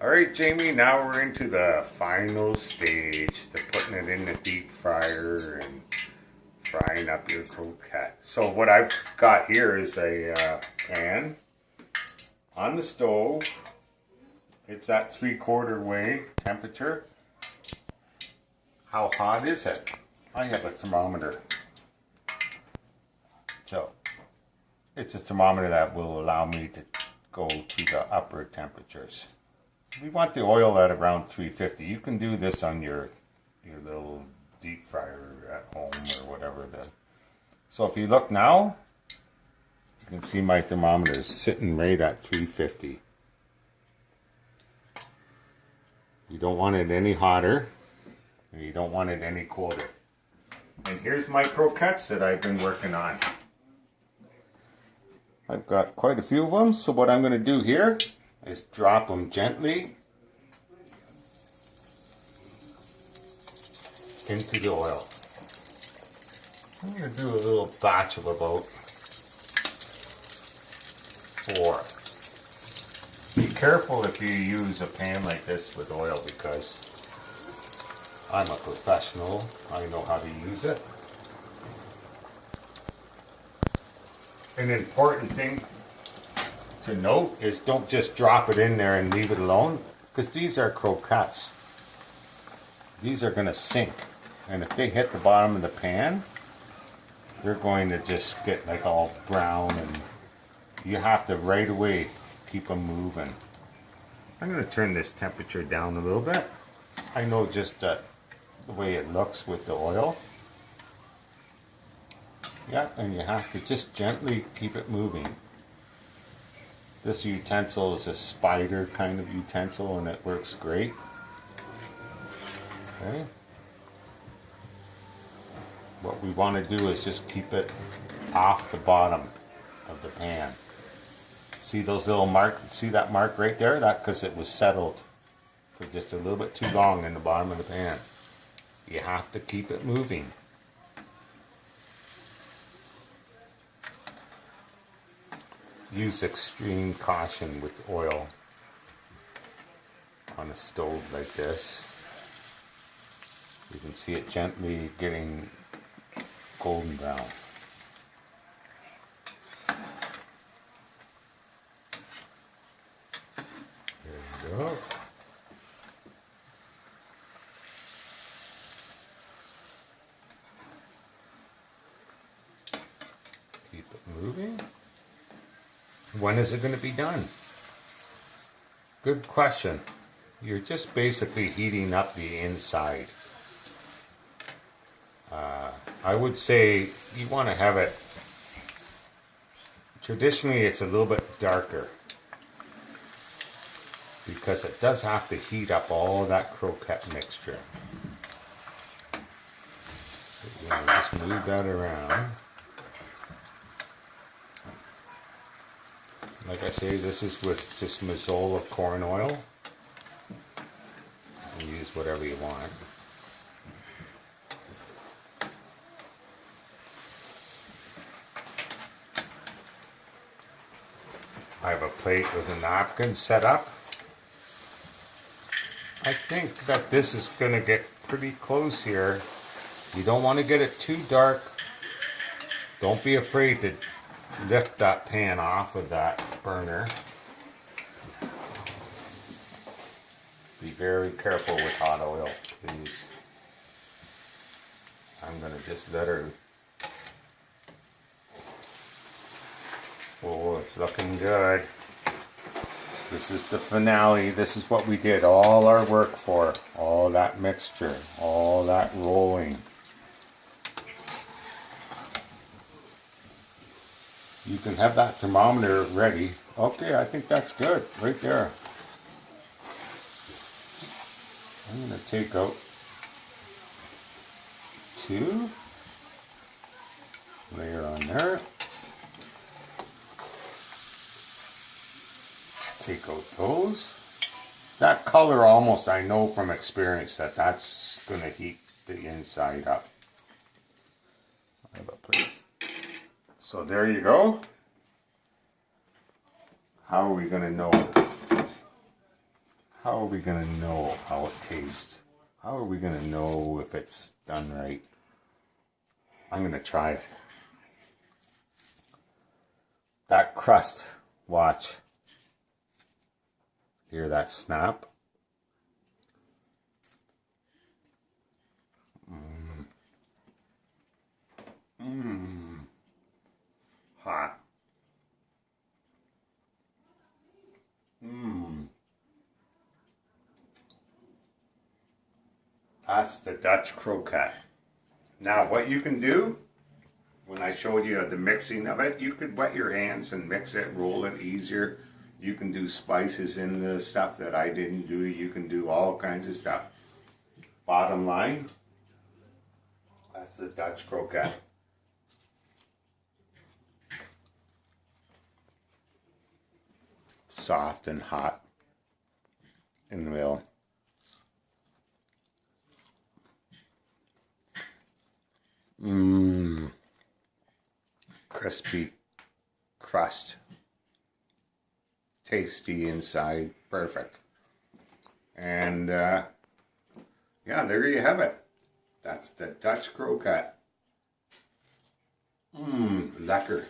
Alright, Jamie, now we're into the final stage, the putting it in the deep fryer and frying up your croquette. So what I've got here is a pan on the stove. It's at 3/4 way temperature. How hot is it? I have a thermometer. So it's a thermometer that will allow me to go to the upper temperatures. We want the oil at around 350. You can do this on your little deep fryer at home or whatever. So if you look now, you can see my thermometer is sitting right at 350. You don't want it any hotter, and you don't want it any colder. And here's my croquettes that I've been working on. I've got quite a few of them, so what I'm going to do here is drop them gently into the oil. I'm going to do a little batch of about 4. Be careful if you use a pan like this with oil, because I'm a professional. I know how to use it. An important thing to note is don't just drop it in there and leave it alone, because these are croquettes. These are going to sink, and if they hit the bottom of the pan, they're going to just get like all brown, and you have to right away keep them moving. I'm going to turn this temperature down a little bit. I know just the way it looks with the oil. Yeah, and you have to just gently keep it moving. This utensil is a spider kind of utensil, and it works great. Okay. What we want to do is just keep it off the bottom of the pan. See those little marks? See that mark right there? That's because it was settled for just a little bit too long in the bottom of the pan. You have to keep it moving. Use extreme caution with oil on a stove like this. You can see it gently getting golden brown. There we go. Keep it moving. When is it going to be done? Good question. You're just basically heating up the inside. I would say you want to have it, traditionally it's a little bit darker, because it does have to heat up all that croquette mixture. Just move that around. Like I say, this is with just Mazola corn oil. You can use whatever you want. I have a plate with a napkin set up. I think that this is going to get pretty close here. You don't want to get it too dark. Don't be afraid to lift that pan off of that burner. Be very careful with hot oil, please. I'm going to just let her. Oh, it's looking good. This is the finale. This is what we did all our work for. All that mixture, all that rolling. You can have that thermometer ready. Okay, I think that's good right there. I'm going to take out 2. Layer on there. Take out those. That color almost, I know from experience that that's going to heat the inside up. I have a plate. So there you go. How are we going to know how are we going to know how it tastes? How are we going to know if it's done right? I'm going to try it. That crust, watch. Hear that snap? Hot. That's the Dutch croquette. Now what you can do, when I showed you the mixing of it, you could wet your hands and mix it, roll it easier. You can do spices in the stuff that I didn't do. You can do all kinds of stuff. Bottom line, that's the Dutch croquette. Soft and hot in the middle. Crispy crust. Tasty inside. Perfect. And yeah, there you have it. That's the Dutch croquette. Lekker.